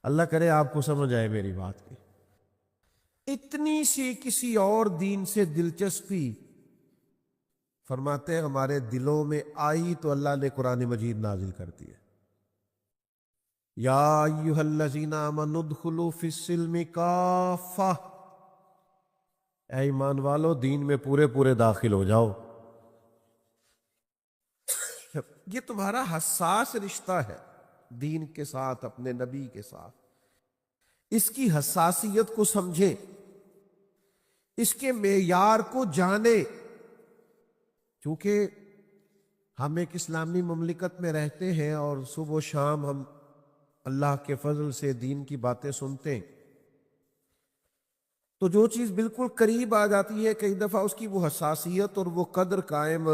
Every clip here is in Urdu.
اللہ کرے آپ کو سمجھ آئے میری بات کی۔ اتنی سی کسی اور دین سے دلچسپی فرماتے ہیں ہمارے دلوں میں آئی تو اللہ نے قرآن مجید نازل کر دی ہے، یا ایھا الذین آمنوا ادخلوا فی السلم کافہ، اے ایمان والو دین میں پورے پورے داخل ہو جاؤ۔ یہ تمہارا حساس رشتہ ہے دین کے ساتھ، اپنے نبی کے ساتھ، اس کی حساسیت کو سمجھیں، اس کے معیار کو جانیں۔ چونکہ ہم ایک اسلامی مملکت میں رہتے ہیں اور صبح و شام ہم اللہ کے فضل سے دین کی باتیں سنتے ہیں، تو جو چیز بالکل قریب آ جاتی ہے کئی دفعہ اس کی وہ حساسیت اور وہ قدر قائم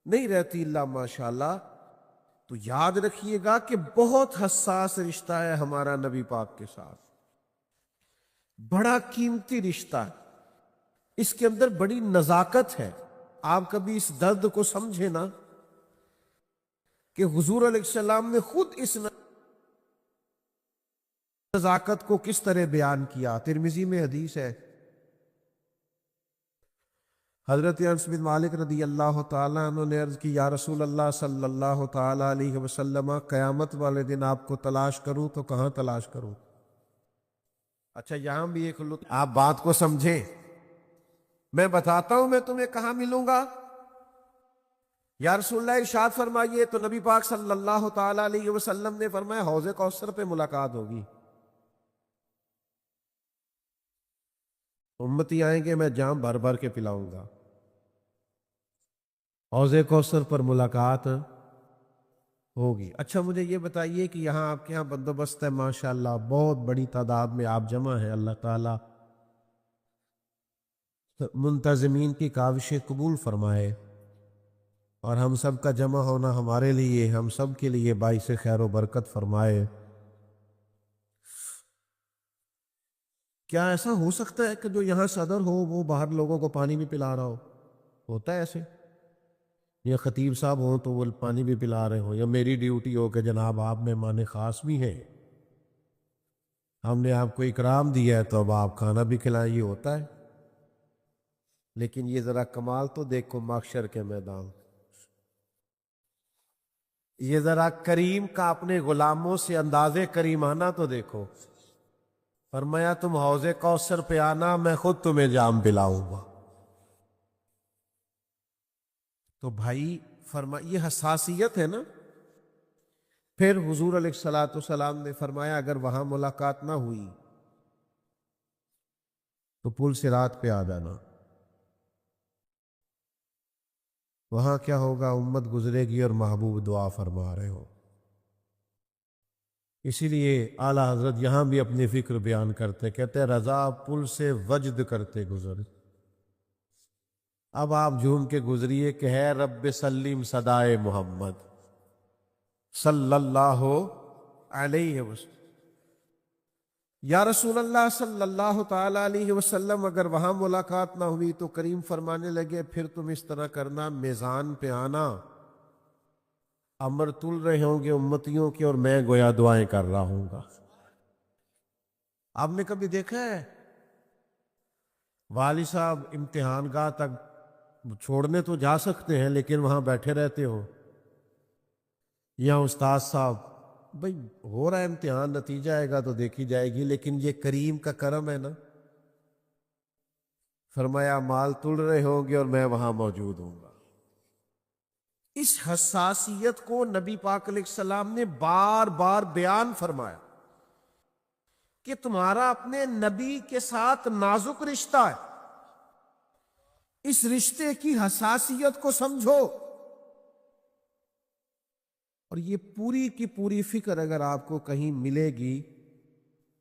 نہیں رہتی الا ماشاءاللہ۔ تو یاد رکھیے گا کہ بہت حساس رشتہ ہے ہمارا نبی پاک کے ساتھ، بڑا قیمتی رشتہ ہے، اس کے اندر بڑی نزاکت ہے۔ آپ کبھی اس درد کو سمجھے نا کہ حضور علیہ السلام نے خود اس نزاکت کو کس طرح بیان کیا۔ ترمذی میں حدیث ہے، حضرت انس بن مالک رضی اللہ تعالیٰ عنہ نے عرض کی، یا رسول اللہ صلی اللہ تعالیٰ علیہ وسلم، قیامت والے دن آپ کو تلاش کروں تو کہاں تلاش کروں؟ اچھا یہاں بھی ایک لطف، آپ بات کو سمجھیں، میں بتاتا ہوں میں تمہیں کہاں ملوں گا۔ یا رسول اللہ ارشاد فرمائیے، تو نبی پاک صلی اللہ تعالیٰ علیہ وسلم نے فرمایا حوض کوثر پہ ملاقات ہوگی، امتی آئیں گے میں جام بھر بھر کے پلاؤں گا، حوض کوثر پر ملاقات ہوگی۔ اچھا مجھے یہ بتائیے کہ یہاں آپ کے یہاں بندوبست ہے ماشاءاللہ، بہت بڑی تعداد میں آپ جمع ہیں، اللہ تعالیٰ منتظمین کی کاوشیں قبول فرمائے، اور ہم سب کا جمع ہونا ہمارے لیے، ہم سب کے لیے باعث خیر و برکت فرمائے۔ کیا ایسا ہو سکتا ہے کہ جو یہاں صدر ہو وہ باہر لوگوں کو پانی بھی پلا رہا ہو؟ ہوتا ہے ایسے؟ یا خطیب صاحب ہوں تو وہ پانی بھی پلا رہے ہوں، یا میری ڈیوٹی ہو کہ جناب آپ مہمان خاص بھی ہیں، ہم نے آپ کو اکرام دیا ہے تو اب آپ کھانا بھی کھلائیں، یہ ہوتا ہے؟ لیکن یہ ذرا کمال تو دیکھو محشر کے میدان، یہ ذرا کریم کا اپنے غلاموں سے انداز کریمانہ تو دیکھو۔ فرمایا تم حوض کوثر پہ آنا، میں خود تمہیں جام پلاؤں گا۔ تو بھائی یہ حساسیت ہے نا۔ پھر حضور علیہ الصلوۃ والسلام نے فرمایا اگر وہاں ملاقات نہ ہوئی تو پل صراط پہ آ جانا، وہاں کیا ہوگا، امت گزرے گی اور محبوب دعا فرما رہے ہو۔ اسی لیے اعلیٰ حضرت یہاں بھی اپنی فکر بیان کرتے، کہتے رضا پل سے وجد کرتے گزر، اب آپ جھوم کے گزریے کہ ہے رب سلیم صدائے محمد صلی اللہ علیہ وسلم۔ یا رسول اللہ صلی اللہ تعالی علیہ وسلم، اگر وہاں ملاقات نہ ہوئی تو کریم فرمانے لگے پھر تم اس طرح کرنا، میزان پہ آنا، امر تل رہے ہوں گے امتیوں کے اور میں گویا دعائیں کر رہا ہوں گا۔ آپ نے کبھی دیکھا ہے والد صاحب امتحان گاہ تک چھوڑنے تو جا سکتے ہیں لیکن وہاں بیٹھے رہتے ہو، یا استاد صاحب بھئی ہو رہا ہے امتحان، نتیجہ آئے گا تو دیکھی جائے گی، لیکن یہ کریم کا کرم ہے نا، فرمایا مال تل رہے ہوں گے اور میں وہاں موجود ہوں گا۔ اس حساسیت کو نبی پاک علیہ السلام نے بار بار بیان فرمایا کہ تمہارا اپنے نبی کے ساتھ نازک رشتہ ہے، اس رشتے کی حساسیت کو سمجھو۔ اور یہ پوری کی پوری فکر اگر آپ کو کہیں ملے گی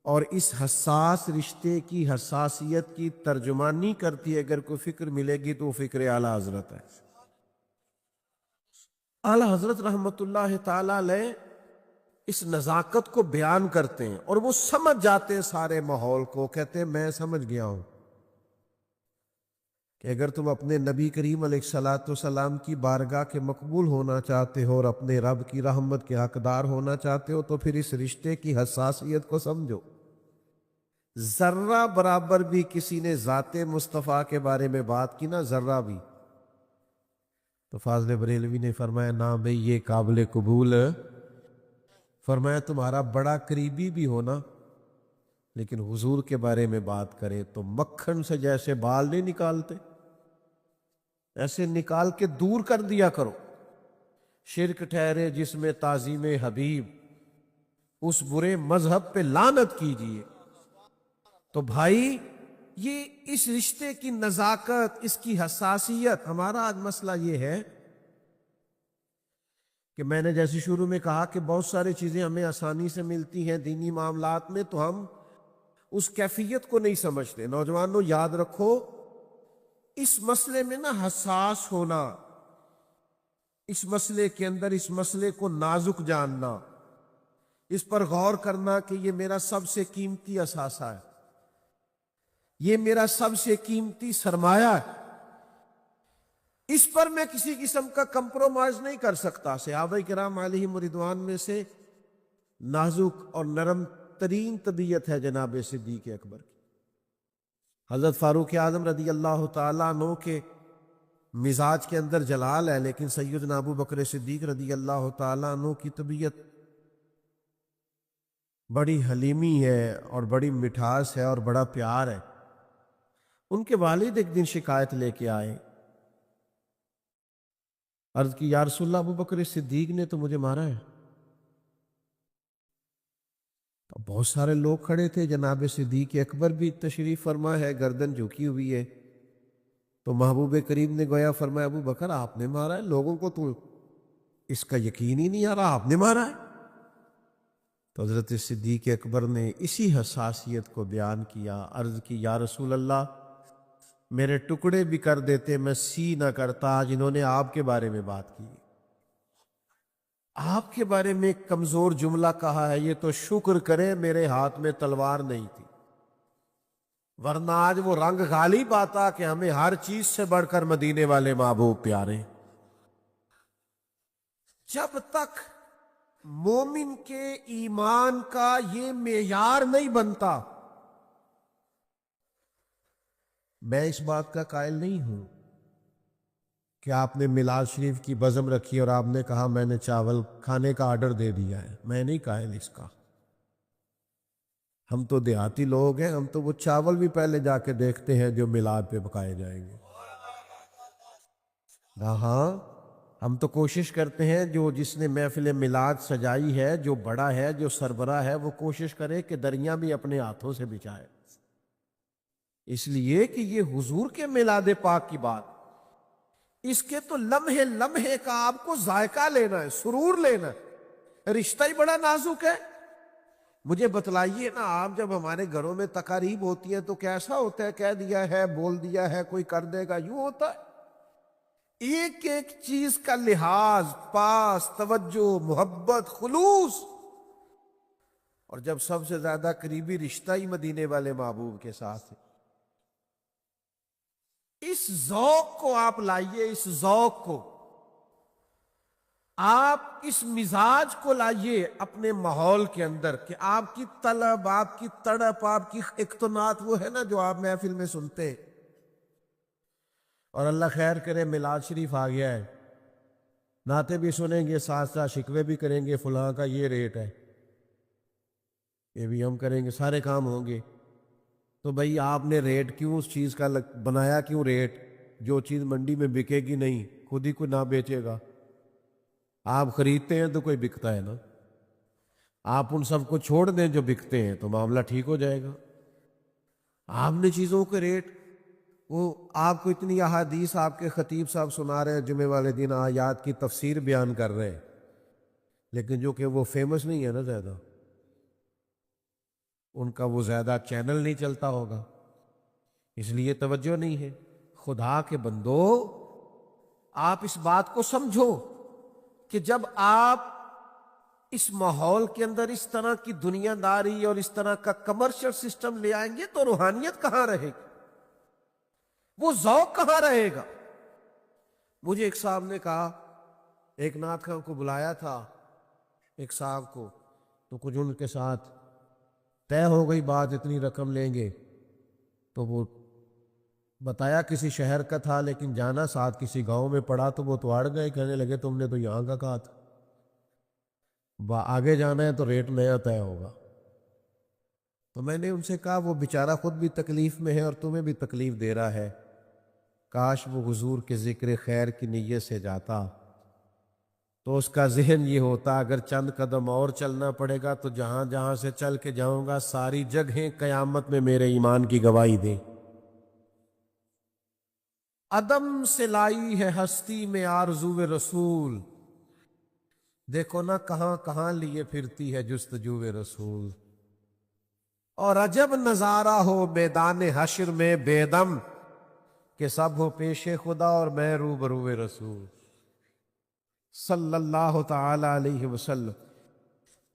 اور اس حساس رشتے کی حساسیت کی ترجمانی کرتی ہے اگر کوئی فکر ملے گی تو وہ فکر اعلیٰ حضرت ہے۔ اعلیٰ حضرت رحمت اللہ تعالی علیہ اس نزاکت کو بیان کرتے ہیں اور وہ سمجھ جاتے ہیں سارے ماحول کو، کہتے ہیں میں سمجھ گیا ہوں، کہ اگر تم اپنے نبی کریم علیہ الصلاۃ والسلام کی بارگاہ کے مقبول ہونا چاہتے ہو اور اپنے رب کی رحمت کے حقدار ہونا چاہتے ہو تو پھر اس رشتے کی حساسیت کو سمجھو۔ ذرہ برابر بھی کسی نے ذات مصطفیٰ کے بارے میں بات کی نا، ذرہ بھی، تو فاضل بریلوی نے فرمایا نا بھئی یہ قابل قبول، فرمایا تمہارا بڑا قریبی بھی ہونا لیکن حضور کے بارے میں بات کرے تو مکھن سے جیسے بال نہیں نکالتے ایسے نکال کے دور کر دیا کرو۔ شرک ٹھہرے جس میں تعظیم حبیب، اس برے مذہب پہ لعنت کیجیے۔ تو بھائی یہ اس رشتے کی نزاکت، اس کی حساسیت، ہمارا آج مسئلہ یہ ہے کہ میں نے جیسے شروع میں کہا کہ بہت ساری چیزیں ہمیں آسانی سے ملتی ہیں دینی معاملات میں، تو ہم اس کیفیت کو نہیں سمجھتے۔ نوجوانوں یاد رکھو، اس مسئلے میں نا حساس ہونا، اس مسئلے کے اندر اس مسئلے کو نازک جاننا، اس پر غور کرنا کہ یہ میرا سب سے قیمتی اثاثہ ہے، یہ میرا سب سے قیمتی سرمایہ ہے، اس پر میں کسی قسم کا کمپرومائز نہیں کر سکتا۔ صحابہ کرام علیہم رضوان میں سے نازک اور نرم ترین طبیعت ہے جناب صدیق اکبر کی۔ حضرت فاروق اعظم رضی اللہ تعالیٰ عنہ کے مزاج کے اندر جلال ہے، لیکن سیدنا ابو بکر صدیق رضی اللہ تعالیٰ عنہ کی طبیعت بڑی حلیمی ہے اور بڑی مٹھاس ہے اور بڑا پیار ہے۔ ان کے والد ایک دن شکایت لے کے آئے، عرض کی یا رسول اللہ ابو بکر صدیق نے تو مجھے مارا ہے۔ تو بہت سارے لوگ کھڑے تھے، جناب صدیق اکبر بھی تشریف فرما ہے، گردن جھکی ہوئی ہے، تو محبوب کریم نے گویا فرمایا ابو بکر آپ نے مارا ہے، لوگوں کو تو اس کا یقین ہی نہیں آ رہا آپ نے مارا ہے۔ تو حضرت صدیق اکبر نے اسی حساسیت کو بیان کیا، عرض کی یا رسول اللہ میرے ٹکڑے بھی کر دیتے میں سی نہ کرتا، آج انہوں نے آپ کے بارے میں بات کی، آپ کے بارے میں ایک کمزور جملہ کہا ہے، یہ تو شکر کرے میرے ہاتھ میں تلوار نہیں تھی، ورنہ آج وہ رنگ غالب آتا کہ ہمیں ہر چیز سے بڑھ کر مدینے والے محبوب پیارے۔ جب تک مومن کے ایمان کا یہ معیار نہیں بنتا، میں اس بات کا قائل نہیں ہوں کہ آپ نے میلاد شریف کی بزم رکھی اور آپ نے کہا میں نے چاول کھانے کا آرڈر دے دیا ہے، میں نہیں قائل اس کا۔ ہم تو دیہاتی لوگ ہیں، ہم تو وہ چاول بھی پہلے جا کے دیکھتے ہیں جو میلاد پہ پکائے جائیں گے۔ ہاں ہم تو کوشش کرتے ہیں جو جس نے محفل میلاد سجائی ہے، جو بڑا ہے، جو سربراہ ہے، وہ کوشش کرے کہ دریاں بھی اپنے ہاتھوں سے بچھائے، اس لیے کہ یہ حضور کے میلاد پاک کی بات، اس کے تو لمحے لمحے کا آپ کو ذائقہ لینا ہے، سرور لینا ہے، رشتہ ہی بڑا نازک ہے۔ مجھے بتلائیے نا، آپ جب ہمارے گھروں میں تقاریب ہوتی ہیں تو کیسا ہوتا ہے؟ کہہ دیا ہے، بول دیا ہے، کوئی کر دے گا، یوں ہوتا ہے؟ ایک ایک چیز کا لحاظ، پاس، توجہ، محبت، خلوص، اور جب سب سے زیادہ قریبی رشتہ ہی مدینے والے محبوب کے ساتھ ہے، اس ذوق کو آپ لائیے، اس ذوق کو آپ، اس مزاج کو لائیے اپنے ماحول کے اندر کہ آپ کی طلب، آپ کی تڑپ، آپ کی اقتناط وہ ہے نا جو آپ محفل میں سنتے ہیں۔ اور اللہ خیر کرے میلاد شریف آ گیا ہے، نعتیں بھی سنیں گے، ساتھ ساتھ شکوے بھی کریں گے، فلاں کا یہ ریٹ ہے، یہ بھی ہم کریں گے، سارے کام ہوں گے۔ تو بھئی آپ نے ریٹ کیوں اس چیز کا بنایا، کیوں ریٹ؟ جو چیز منڈی میں بکے گی نہیں، خود ہی کوئی نہ بیچے گا، آپ خریدتے ہیں تو کوئی بکتا ہے نا، آپ ان سب کو چھوڑ دیں جو بکتے ہیں تو معاملہ ٹھیک ہو جائے گا۔ آپ نے چیزوں کے ریٹ، وہ آپ کو اتنی احادیث آپ کے خطیب صاحب سنا رہے ہیں، جمعے والے دن آیات کی تفسیر بیان کر رہے ہیں، لیکن جو کہ وہ فیمس نہیں ہے نا زیادہ، ان کا وہ زیادہ چینل نہیں چلتا ہوگا، اس لیے توجہ نہیں ہے۔ خدا کے بندو، آپ اس بات کو سمجھو کہ جب آپ اس ماحول کے اندر اس طرح کی دنیا داری اور اس طرح کا کمرشل سسٹم لے آئیں گے تو روحانیت کہاں رہے گی؟ وہ ذوق کہاں رہے گا؟ مجھے ایک صاحب نے کہا، ایک نعت خواں کو بلایا تھا ایک صاحب کو، تو کچھ ان کے ساتھ طے ہو گئی بات، اتنی رقم لیں گے، تو وہ بتایا کسی شہر کا تھا لیکن جانا ساتھ کسی گاؤں میں پڑا، تو وہ تو اڑ گئے، کہنے لگے تم نے تو یہاں کا کہا تھا، آگے جانا ہے تو ریٹ نیا طے ہوگا۔ تو میں نے ان سے کہا وہ بیچارہ خود بھی تکلیف میں ہے اور تمہیں بھی تکلیف دے رہا ہے، کاش وہ حضور کے ذکر خیر کی نیت سے جاتا تو اس کا ذہن یہ ہوتا اگر چند قدم اور چلنا پڑے گا تو جہاں جہاں سے چل کے جاؤں گا ساری جگہیں قیامت میں میرے ایمان کی گواہی دیں۔ عدم سے لائی ہے ہستی میں آرزو رسول، دیکھو نا کہاں کہاں لیے پھرتی ہے جستجو رسول، اور عجب نظارہ ہو میدان حشر میں بے دم کہ سب ہو پیش خدا اور میں روبرو رسول صلی اللہ تعالی علیہ وسلم۔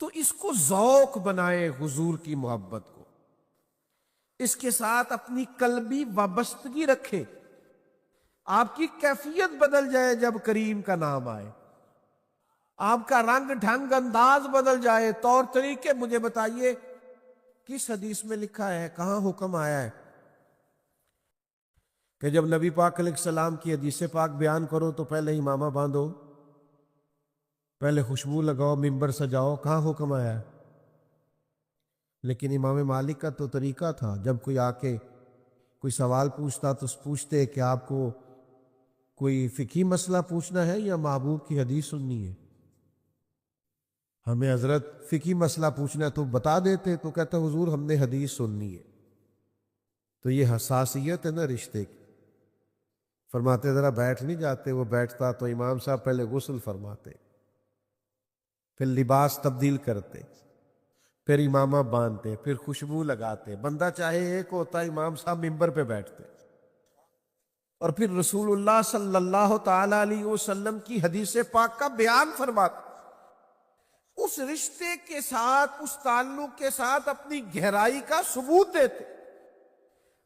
تو اس کو ذوق بنائے حضور کی محبت کو، اس کے ساتھ اپنی قلبی وابستگی رکھے، آپ کی کیفیت بدل جائے جب کریم کا نام آئے، آپ کا رنگ ڈھنگ انداز بدل جائے، طور طریقے۔ مجھے بتائیے کس حدیث میں لکھا ہے، کہاں حکم آیا ہے کہ جب نبی پاک علیہ السلام کی حدیث پاک بیان کرو تو پہلے امامہ باندھو، پہلے خوشبو لگاؤ، ممبر سجاؤ؟ کہاں حکم آیا ہے؟ لیکن امام مالک کا تو طریقہ تھا، جب کوئی آ کے کوئی سوال پوچھتا تو پوچھتے کہ آپ کو کوئی فقہی مسئلہ پوچھنا ہے یا محبوب کی حدیث سننی ہے؟ ہمیں حضرت فقہی مسئلہ پوچھنا ہے تو بتا دیتے، تو کہتا حضور ہم نے حدیث سننی ہے۔ تو یہ حساسیت ہے نا رشتے کی۔ فرماتے ذرا بیٹھ نہیں جاتے؟ وہ بیٹھتا تو امام صاحب پہلے غسل فرماتے، پھر لباس تبدیل کرتے، پھر امامہ باندھتے، پھر خوشبو لگاتے، بندہ چاہے ایک ہوتا، امام صاحب ممبر پہ بیٹھتے، اور پھر رسول اللہ صلی اللہ تعالی علیہ وسلم کی حدیث پاک کا بیان فرماتے، اس رشتے کے ساتھ، اس تعلق کے ساتھ اپنی گہرائی کا ثبوت دیتے۔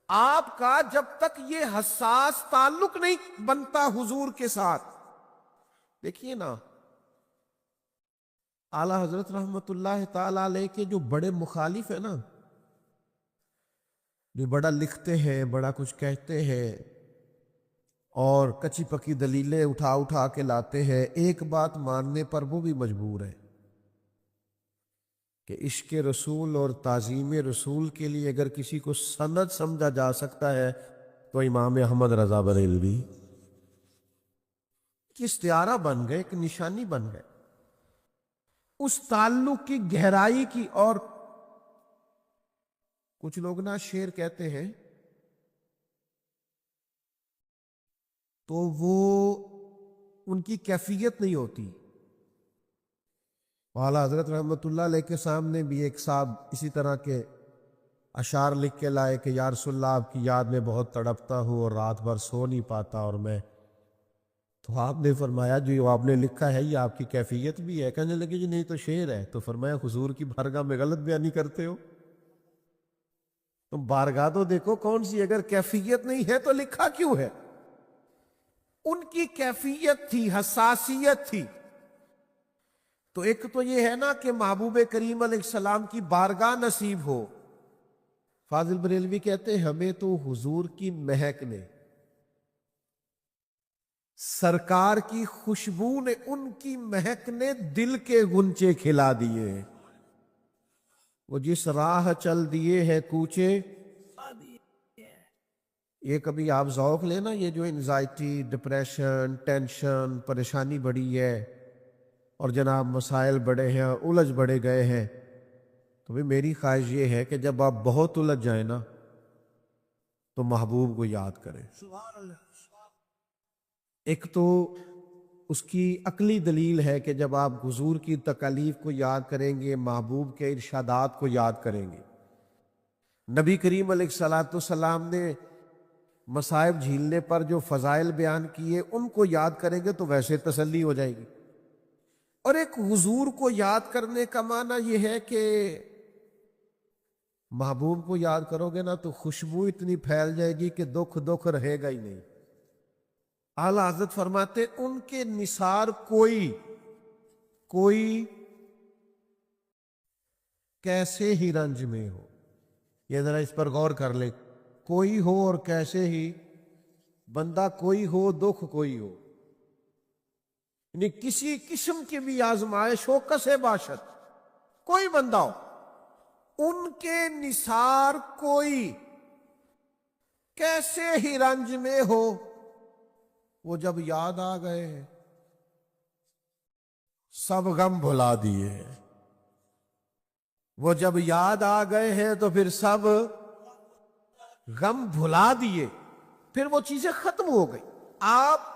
آپ کا جب تک یہ حساس تعلق نہیں بنتا حضور کے ساتھ، دیکھیے نا اعلی حضرت رحمت اللہ تعالی علیہ کے جو بڑے مخالف ہیں نا، جو بڑا لکھتے ہیں، بڑا کچھ کہتے ہیں اور کچی پکی دلیلیں اٹھا اٹھا کے لاتے ہیں، ایک بات ماننے پر وہ بھی مجبور ہے کہ عشق رسول اور تعظیم رسول کے لیے اگر کسی کو سند سمجھا جا سکتا ہے تو امام احمد رضا بریلوی کی استعارہ بن گئے، ایک نشانی بن گئے اس تعلق کی گہرائی کی۔ اور کچھ لوگ نا شعر کہتے ہیں تو وہ ان کی کیفیت نہیں ہوتی۔ اعلیٰ حضرت رحمت اللہ علیہ کے سامنے بھی ایک صاحب اسی طرح کے اشعار لکھ کے لائے کہ یا رسول اللہ آپ کی یاد میں بہت تڑپتا ہوں اور رات بھر سو نہیں پاتا، اور میں تو آپ نے فرمایا جو آپ نے لکھا ہے یہ آپ کی کیفیت بھی ہے؟ کہنے لگے جی نہیں تو شعر ہے۔ تو فرمایا حضور کی بارگاہ میں غلط بیانی کرتے ہو؟ تم بارگاہ تو دیکھو کون سی، اگر کیفیت نہیں ہے تو لکھا کیوں ہے؟ ان کی کیفیت تھی، حساسیت تھی۔ تو ایک تو یہ ہے نا کہ محبوب کریم علیہ السلام کی بارگاہ نصیب ہو۔ فاضل بریلوی کہتے ہیں ہمیں تو حضور کی مہک نے، سرکار کی خوشبو نے، ان کی مہک نے دل کے غنچے کھلا دیے، وہ جس راہ چل دیے ہیں کوچے۔ یہ کبھی آپ ذوق لینا، یہ جو انزائٹی، ڈپریشن، ٹینشن، پریشانی بڑی ہے اور جناب مسائل بڑے ہیں، الجھ بڑے گئے ہیں، تو بھی میری خواہش یہ ہے کہ جب آپ بہت الجھ جائیں نا تو محبوب کو یاد کریں۔ ایک تو اس کی عقلی دلیل ہے کہ جب آپ حضور کی تکالیف کو یاد کریں گے، محبوب کے ارشادات کو یاد کریں گے، نبی کریم علیہ الصلوۃ والسلام نے مصائب جھیلنے پر جو فضائل بیان کیے ان کو یاد کریں گے تو ویسے تسلی ہو جائے گی۔ اور ایک حضور کو یاد کرنے کا معنی یہ ہے کہ محبوب کو یاد کرو گے نا تو خوشبو اتنی پھیل جائے گی کہ دکھ رہے گا ہی نہیں۔ اعلیٰ حضرت فرماتے ان کے نثار کوئی کیسے ہی رنج میں ہو، یہ ذرا اس پر غور کر لے، کوئی ہو اور کیسے ہی، بندہ کوئی ہو دکھ کوئی ہو، یعنی کسی قسم کی بھی آزمائش ہو، کسے باشد کوئی بندہ ہو، ان کے نثار کوئی کیسے ہی رنج میں ہو، وہ جب یاد آ گئے سب غم بھلا دیے، وہ جب یاد آ گئے ہیں تو پھر سب غم بھلا دیے، پھر وہ چیزیں ختم ہو گئی۔ آپ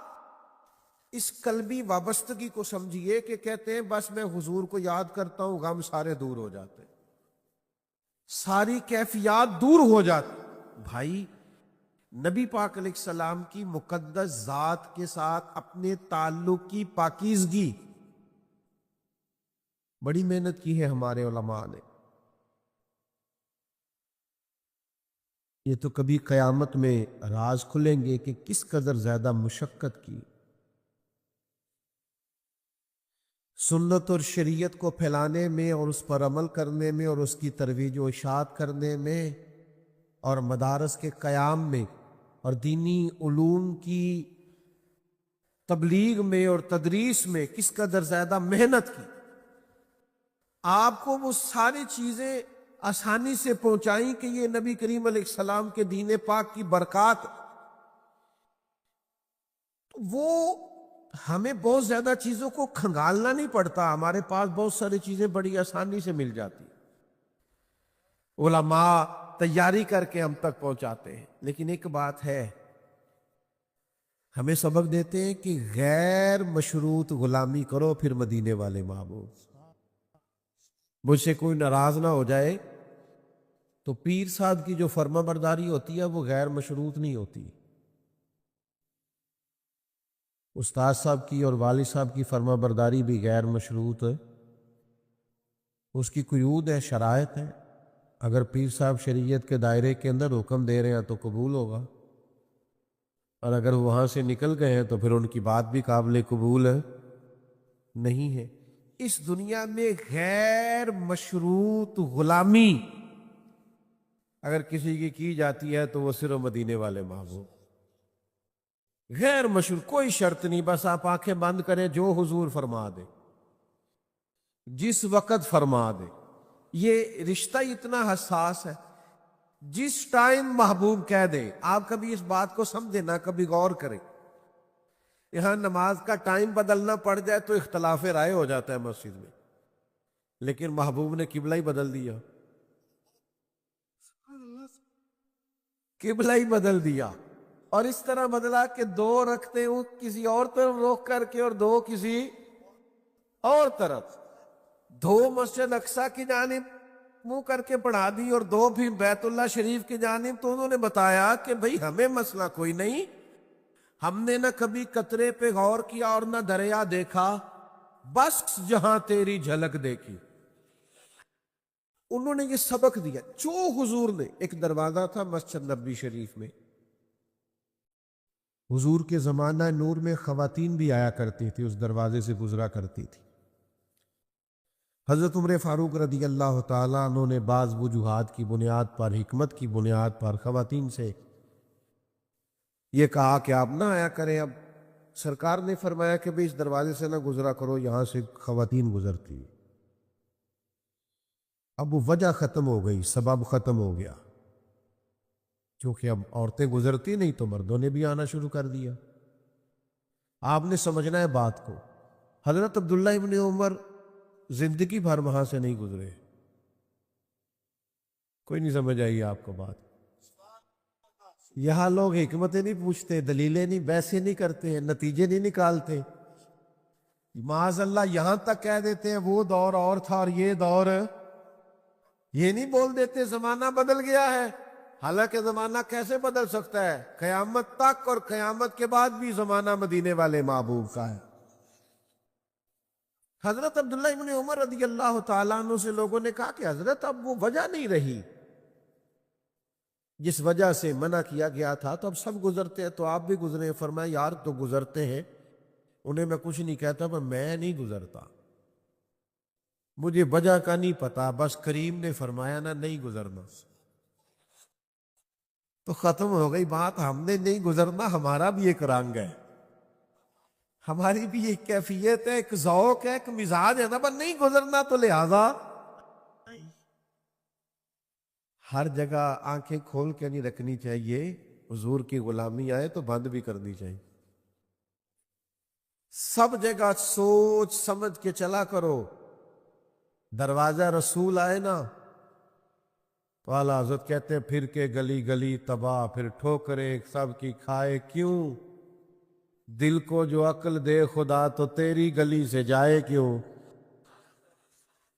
اس قلبی وابستگی کو سمجھیے کہ کہتے ہیں بس میں حضور کو یاد کرتا ہوں غم سارے دور ہو جاتے، ساری کیفیات دور ہو جاتی۔ بھائی نبی پاک علیہ السلام کی مقدس ذات کے ساتھ اپنے تعلق کی پاکیزگی بڑی محنت کی ہے ہمارے علماء نے، یہ تو کبھی قیامت میں راز کھلیں گے کہ کس قدر زیادہ مشقت کی۔ سنت اور شریعت کو پھیلانے میں اور اس پر عمل کرنے میں اور اس کی ترویج و اشاعت کرنے میں اور مدارس کے قیام میں اور دینی علوم کی تبلیغ میں اور تدریس میں کس قدر زیادہ محنت کی۔ آپ کو وہ ساری چیزیں آسانی سے پہنچائیں کہ یہ نبی کریم علیہ السلام کے دین پاک کی برکات، تو وہ ہمیں بہت زیادہ چیزوں کو کھنگالنا نہیں پڑتا، ہمارے پاس بہت ساری چیزیں بڑی آسانی سے مل جاتی، علماء تیاری کر کے ہم تک پہنچاتے ہیں۔ لیکن ایک بات ہے، ہمیں سبق دیتے ہیں کہ غیر مشروط غلامی کرو پھر مدینے والے محبوب۔ مجھ سے کوئی ناراض نہ ہو جائے تو پیر صاحب کی جو فرما برداری ہوتی ہے وہ غیر مشروط نہیں ہوتی، استاد صاحب کی اور والد صاحب کی فرما برداری بھی غیر مشروط ہے، اس کی قیود ہے، شرائط ہے۔ اگر پیر صاحب شریعت کے دائرے کے اندر حکم دے رہے ہیں تو قبول ہوگا، اور اگر وہاں سے نکل گئے ہیں تو پھر ان کی بات بھی قابل قبول نہیں ہے۔ اس دنیا میں غیر مشروط غلامی اگر کسی کی جاتی ہے تو وہ صرف مدینے والے محبوب، غیر مشروط، کوئی شرط نہیں، بس آپ آنکھیں بند کریں، جو حضور فرما دے جس وقت فرما دے۔ یہ رشتہ اتنا حساس ہے، جس ٹائم محبوب کہہ دے۔ آپ کبھی اس بات کو سمجھے نہ، کبھی غور کریں، یہاں نماز کا ٹائم بدلنا پڑ جائے تو اختلاف رائے ہو جاتا ہے مسجد میں، لیکن محبوب نے قبلہ ہی بدل دیا، قبلہ ہی بدل دیا، اور اس طرح بدلا کہ 2 رکھتے ہوں کسی اور طرف روک کر کے اور 2 کسی اور طرف، 2 مسجد اقصی کی جانب منہ کر کے پڑھا دی اور 2 بھی بیت اللہ شریف کی جانب۔ تو انہوں نے بتایا کہ بھئی ہمیں مسئلہ کوئی نہیں، ہم نے نہ کبھی قطرے پہ غور کیا اور نہ دریا دیکھا، بس جہاں تیری جھلک دیکھی۔ انہوں نے یہ سبق دیا جو حضور نے۔ ایک دروازہ تھا مسجد نبوی شریف میں، حضور کے زمانہ نور میں خواتین بھی آیا کرتی تھی، اس دروازے سے گزرا کرتی تھی۔ حضرت عمر فاروق رضی اللہ تعالیٰ عنہ نے بعض وجوہات کی بنیاد پر، حکمت کی بنیاد پر خواتین سے یہ کہا کہ آپ نہ آیا کریں۔ اب سرکار نے فرمایا کہ بھئی اس دروازے سے نہ گزرا کرو، یہاں سے خواتین گزرتی۔ اب وہ وجہ ختم ہو گئی، سبب ختم ہو گیا، کیونکہ اب عورتیں گزرتی نہیں تو مردوں نے بھی آنا شروع کر دیا۔ آپ نے سمجھنا ہے بات کو۔ حضرت عبداللہ ابن عمر زندگی بھر وہاں سے نہیں گزرے، کوئی نہیں سمجھ آئی آپ کو بات؟ یہاں لوگ حکمتیں نہیں پوچھتے، دلیلیں نہیں، بحثیں نہیں کرتے، نتیجے نہیں نکالتے، معاذ اللہ یہاں تک کہہ دیتے ہیں وہ دور اور تھا اور یہ دور، یہ نہیں بول دیتے زمانہ بدل گیا ہے۔ حالانکہ زمانہ کیسے بدل سکتا ہے؟ قیامت تک اور قیامت کے بعد بھی زمانہ مدینے والے محبوب کا ہے۔ حضرت عبداللہ ابن عمر رضی اللہ تعالیٰ عنہ سے لوگوں نے کہا کہ حضرت اب وہ وجہ نہیں رہی، جس وجہ سے منع کیا گیا تھا، تو اب سب گزرتے ہیں تو آپ بھی گزرے. فرمایا یار تو گزرتے ہیں، انہیں میں کچھ نہیں کہتا، پر میں نہیں گزرتا، مجھے وجہ کا نہیں پتا، بس کریم نے فرمایا نا نہیں گزرنا. تو ختم ہو گئی بات. ہم نے نہیں گزرنا، ہمارا بھی ایک رنگ ہے، ہماری بھی ایک کیفیت ہے، ایک ذوق ہے، ایک مزاج ہے نا. پر نہیں گزرنا تو لہذا ہر جگہ آنکھیں کھول کے نہیں رکھنی چاہیے. حضور کی غلامی آئے تو بند بھی کرنی چاہیے. سب جگہ سوچ سمجھ کے چلا کرو. دروازہ رسول آئے نا تو اعلیٰ حضرت کہتے ہیں پھر کے گلی گلی تباہ، پھر ٹھوکریں سب کی کھائے کیوں، دل کو جو عقل دے خدا تو تیری گلی سے جائے کیوں.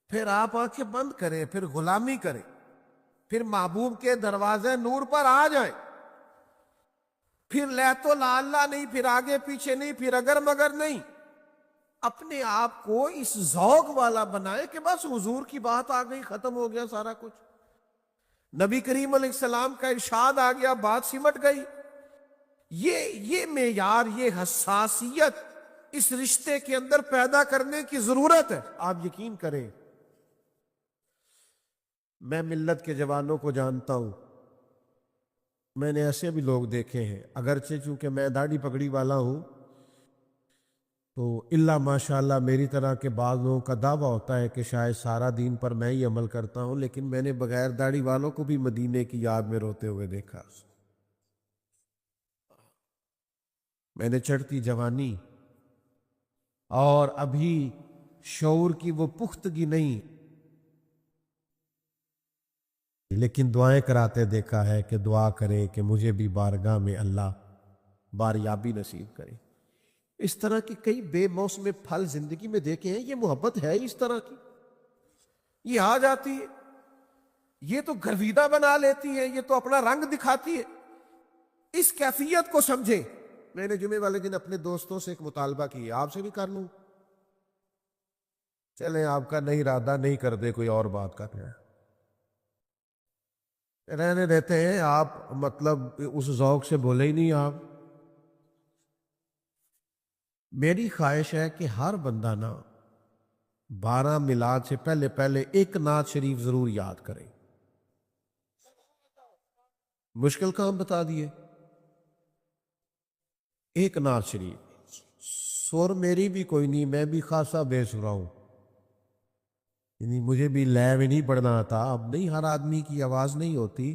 پھر آپ آنکھیں بند کریں، پھر غلامی کریں، پھر محبوب کے دروازے نور پر آ جائیں. پھر لے تو لا اللہ نہیں، پھر آگے پیچھے نہیں، پھر اگر مگر نہیں. اپنے آپ کو اس ذوق والا بنائے کہ بس حضور کی بات آ گئی، ختم ہو گیا سارا کچھ. نبی کریم علیہ السلام کا ارشاد آ گیا، بات سمٹ گئی. یہ معیار، یہ حساسیت اس رشتے کے اندر پیدا کرنے کی ضرورت ہے. آپ یقین کریں، میں ملت کے جوانوں کو جانتا ہوں، میں نے ایسے بھی لوگ دیکھے ہیں، اگرچہ چونکہ میں داڑھی پگڑی والا ہوں تو اللہ ماشاءاللہ میری طرح کے بعض لوگوں کا دعویٰ ہوتا ہے کہ شاید سارا دین پر میں ہی عمل کرتا ہوں، لیکن میں نے بغیر داڑھی والوں کو بھی مدینے کی یاد میں روتے ہوئے دیکھا. میں نے چڑھتی جوانی اور ابھی شعور کی وہ پختگی نہیں، لیکن دعائیں کراتے دیکھا ہے کہ دعا کرے کہ مجھے بھی بارگاہ میں اللہ باریابی نصیب کرے. اس طرح کی کئی بے موسم پھل زندگی میں دیکھے ہیں. یہ محبت ہے اس طرح کی، یہ آ جاتی ہے، یہ تو گرویدہ بنا لیتی ہے، یہ تو اپنا رنگ دکھاتی ہے. اس کیفیت کو سمجھیں. میں نے جمعے والے دن اپنے دوستوں سے ایک مطالبہ کیا، آپ سے بھی کر لوں. چلیں آپ کا نہیں ارادہ نہیں کر دے، کوئی اور بات کر رہے ہیں، رہنے دیتے ہیں. آپ مطلب اس ذوق سے بولے ہی نہیں. آپ، میری خواہش ہے کہ ہر بندہ نا 12 میلاد سے پہلے پہلے ایک نعت شریف ضرور یاد کرے. مشکل کام بتا دیے. ایک نعت شریف، سور میری بھی کوئی نہیں، میں بھی خاصا بے سرا ہوں، یعنی مجھے بھی لے میں نہیں پڑھنا آتا. اب نہیں، ہر آدمی کی آواز نہیں ہوتی،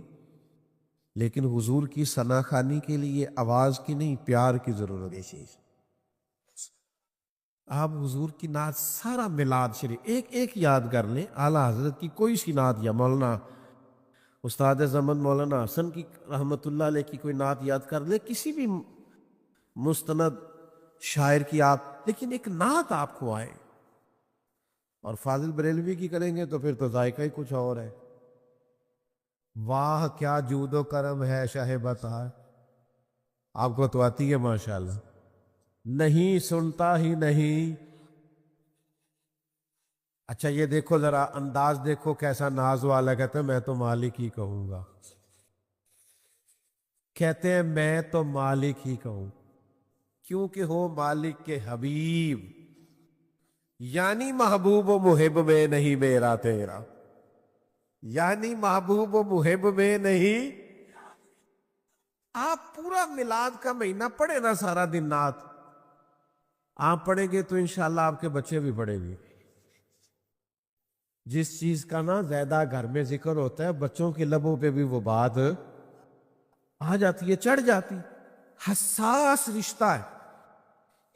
لیکن حضور کی ثنا خوانی کے لیے آواز کی نہیں، پیار کی ضرورت ہے. آپ حضور کی نعت سارا میلاد شریف ایک ایک یاد کر لیں. اعلیٰ حضرت کی کوئی سی نعت، یا مولانا استاد زمن مولانا حسن کی رحمت اللہ علیہ کی کوئی نعت یاد کر لیں، کسی بھی مستند شاعر کی آپ، لیکن ایک نعت آپ کو آئے. اور فاضل بریلوی کی کریں گے تو پھر تو ذائقہ ہی کچھ اور ہے. واہ کیا جود و کرم ہے شاہ بتا، آپ کو تو آتی ہے ماشاءاللہ. نہیں سنتا ہی نہیں. اچھا یہ دیکھو ذرا انداز دیکھو کیسا ناز والا. کہتے ہیں میں تو مالک ہی کہوں گا، کہتے ہیں میں تو مالک ہی کہوں، کیونکہ ہو مالک کے حبیب، یعنی محبوب و محب میں نہیں میرا تیرا، یعنی محبوب و محب میں نہیں. آپ پورا میلاد کا مہینہ پڑھے نا سارا دن نعت، آپ پڑھیں گے تو انشاءاللہ آپ کے بچے بھی پڑھیں گے. جس چیز کا نا زیادہ گھر میں ذکر ہوتا ہے، بچوں کے لبوں پہ بھی وہ بات آ جاتی ہے، چڑھ جاتی. حساس رشتہ ہے،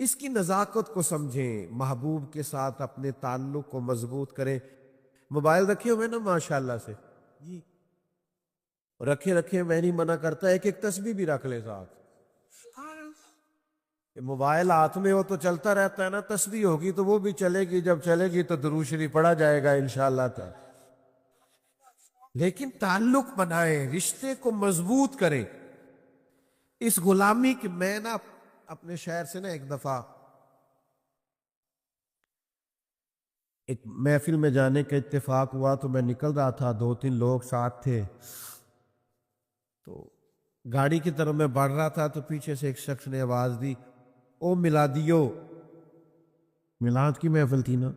اس کی نزاکت کو سمجھیں، محبوب کے ساتھ اپنے تعلق کو مضبوط کریں. موبائل رکھے ہوئے نا ماشاءاللہ سے جی، رکھے میں نہیں منع کرتا، ایک ایک تسبیح بھی رکھ لے ساتھ. موبائل ہاتھ میں ہو تو چلتا رہتا ہے نا، تسبیح ہوگی تو وہ بھی چلے گی، جب چلے گی تو درود شریف پڑھا جائے گا انشاءاللہ تعالی. لیکن تعلق بنائیں، رشتے کو مضبوط کریں. اس غلامی کی، میں نا اپنے شہر سے نا ایک دفعہ ایک محفل میں جانے کا اتفاق ہوا، تو میں نکل رہا تھا، 2-3 لوگ ساتھ تھے. تو گاڑی کی طرف میں بڑھ رہا تھا تو پیچھے سے ایک شخص نے آواز دی، او میلادیو، میلاد کی محفل تھی نا،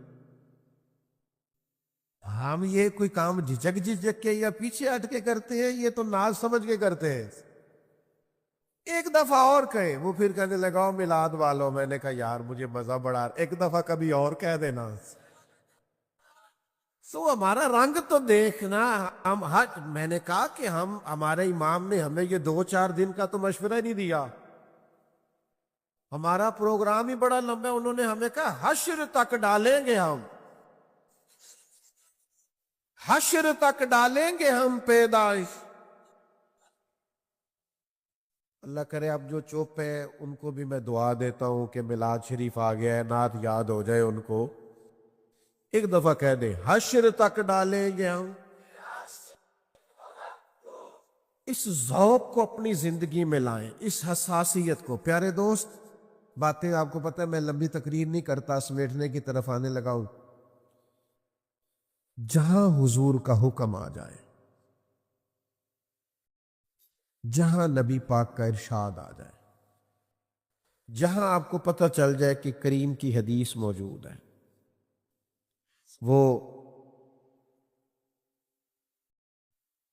ہم یہ کوئی کام جھجک کے یا پیچھے ہٹ کے کرتے ہیں، یہ تو ناز سمجھ کے کرتے ہیں۔ ایک دفعہ اور کہے، وہ پھر کہنے لگا میلاد والوں، میں نے کہا یار مجھے مزہ بڑا، ایک دفعہ کبھی اور کہہ دینا۔ تو ہمارا رنگ تو دیکھنا، میں نے کہا کہ ہمارے امام نے ہمیں یہ 2-4 دن کا تو مشورہ نہیں دیا، ہمارا پروگرام ہی بڑا لمبا ہے۔ انہوں نے ہمیں کہا حشر تک ڈالیں گے، ہم حشر تک ڈالیں گے ہم پیدائش۔ اللہ کرے اب جو چپ ہے ان کو بھی میں دعا دیتا ہوں کہ میلاد شریف آ گیا ہے، نعت یاد ہو جائے ان کو، ایک دفعہ کہہ دیں حشر تک ڈالیں گے ہم۔ اس ذوق کو اپنی زندگی میں لائیں، اس حساسیت کو۔ پیارے دوست، باتیں آپ کو پتہ ہے میں لمبی تقریر نہیں کرتا، سمیٹنے کی طرف آنے لگا ہوں۔ جہاں حضور کا حکم آ جائے، جہاں نبی پاک کا ارشاد آ جائے، جہاں آپ کو پتہ چل جائے کہ کریم کی حدیث موجود ہے، وہ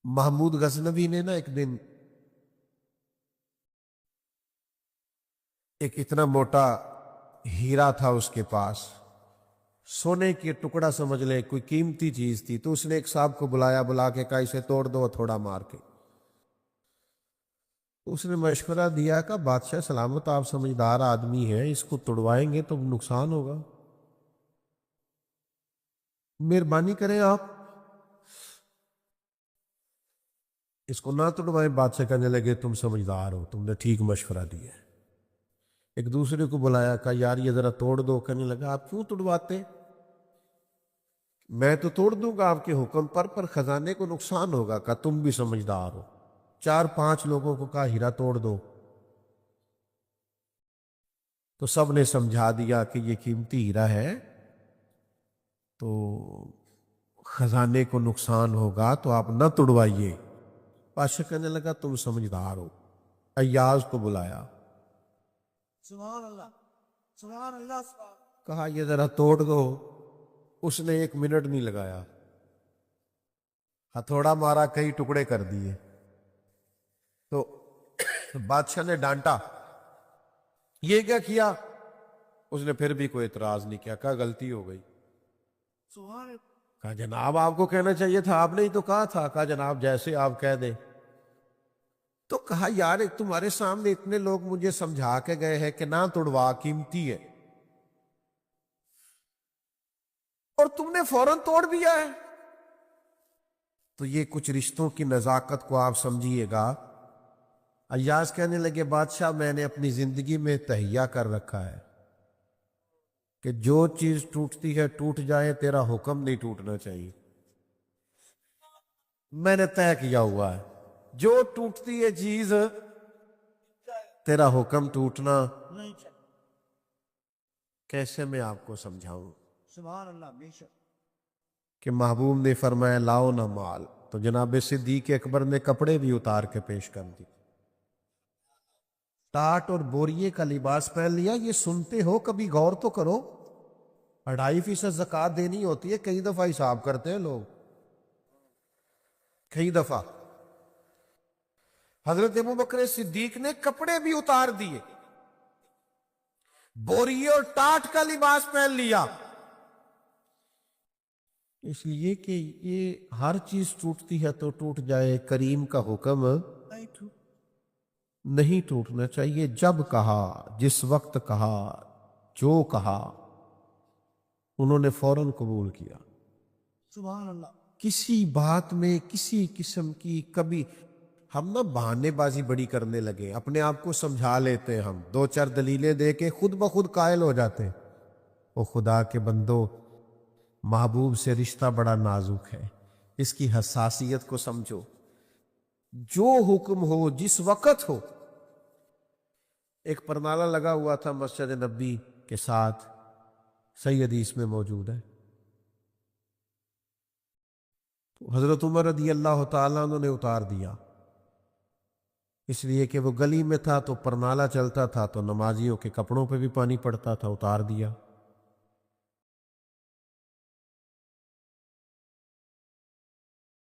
محمود غزنوی نے نا ایک دن ایک اتنا موٹا ہیرا تھا اس کے پاس، سونے کے ٹکڑا سمجھ لیں، کوئی قیمتی چیز تھی، تو اس نے ایک صاحب کو بلا کے کہا اسے توڑ دو تھوڑا مار کے۔ اس نے مشورہ دیا کہ بادشاہ سلامت، آپ سمجھدار آدمی ہیں، اس کو توڑوائیں گے تو نقصان ہوگا، مہربانی کریں آپ اس کو نہ توڑوائیں۔ بادشاہ کہنے لگے تم سمجھدار ہو، تم نے ٹھیک مشورہ دیا ہے۔ ایک دوسرے کو بلایا، کہا یار یہ ذرا توڑ دو، کہنے لگا آپ کیوں توڑواتے، میں تو توڑ دوں گا آپ کے حکم پر خزانے کو نقصان ہوگا۔ کہا تم بھی سمجھدار ہو۔ 4-5 لوگوں کو کہا ہیرا توڑ دو، تو سب نے سمجھا دیا کہ یہ قیمتی ہیرا ہے تو خزانے کو نقصان ہوگا، تو آپ نہ توڑوائیے۔ بادشاہ کہنے لگا تم سمجھدار ہو۔ ایاز کو بلایا، سبحان اللہ، سبحان اللہ، کہا یہ ذرا توڑ دو۔ اس نے 1 منٹ نہیں لگایا، ہتھوڑا مارا، کئی ٹکڑے کر دیے۔ تو بادشاہ نے ڈانٹا، یہ کیا کیا؟ اس نے پھر بھی کوئی اعتراض نہیں کیا، کہا غلطی ہو گئی۔ سبحان اللہ۔ کہا جناب آپ کو کہنا چاہیے تھا، آپ نے ہی تو کہا تھا۔ کہا جناب جیسے آپ کہہ دیں۔ تو کہا یار تمہارے سامنے اتنے لوگ مجھے سمجھا کے گئے ہیں کہ نہ توڑوا، قیمتی ہے، اور تم نے فوراً توڑ دیا ہے۔ تو یہ کچھ رشتوں کی نزاکت کو آپ سمجھیے گا۔ ایاز کہنے لگے بادشاہ میں نے اپنی زندگی میں تہیہ کر رکھا ہے کہ جو چیز ٹوٹتی ہے ٹوٹ جائے، تیرا حکم نہیں ٹوٹنا چاہیے۔ میں نے طے کیا ہوا ہے جو ٹوٹتی ہے چیز، تیرا حکم ٹوٹنا نہیں چاہیے۔ کیسے میں آپ کو سمجھاؤں سبحان اللہ، بے شک۔ کہ محبوب نے فرمایا لاؤ نہ مال، تو جناب صدیق اکبر نے کپڑے بھی اتار کے پیش کر دی، ٹاٹ اور بوریے کا لباس پہن لیا۔ یہ سنتے ہو، کبھی غور تو کرو، 2.5% زکوٰۃ دینی ہوتی ہے، کئی دفعہ حساب کرتے ہیں لوگ، کئی دفعہ۔ حضرت ابوبکر صدیق نے کپڑے بھی اتار دیے، بوریے اور ٹاٹ کا لباس پہن لیا، اس لیے کہ یہ ہر چیز ٹوٹتی ہے تو ٹوٹ جائے، کریم کا حکم نہیں ٹوٹنا چاہیے۔ جب کہا، جس وقت کہا، جو کہا، انہوں نے فوراً قبول کیا۔ سبحان اللہ۔ کسی بات میں کسی قسم کی کبھی ہم نہ بہانے بازی بڑی کرنے لگے، اپنے آپ کو سمجھا لیتے ہیں، ہم 2-4 دلیلیں دے کے خود بخود قائل ہو جاتے ہیں۔ وہ خدا کے بندو، محبوب سے رشتہ بڑا نازک ہے، اس کی حساسیت کو سمجھو۔ جو حکم ہو، جس وقت ہو۔ ایک پرنالہ لگا ہوا تھا مسجد نبی کے ساتھ، صحیح حدیث میں موجود ہے، حضرت عمر رضی اللہ تعالیٰ عنہ نے اتار دیا۔ اس لیے کہ وہ گلی میں تھا تو پرنالا چلتا تھا تو نمازیوں کے کپڑوں پہ بھی پانی پڑتا تھا، اتار دیا۔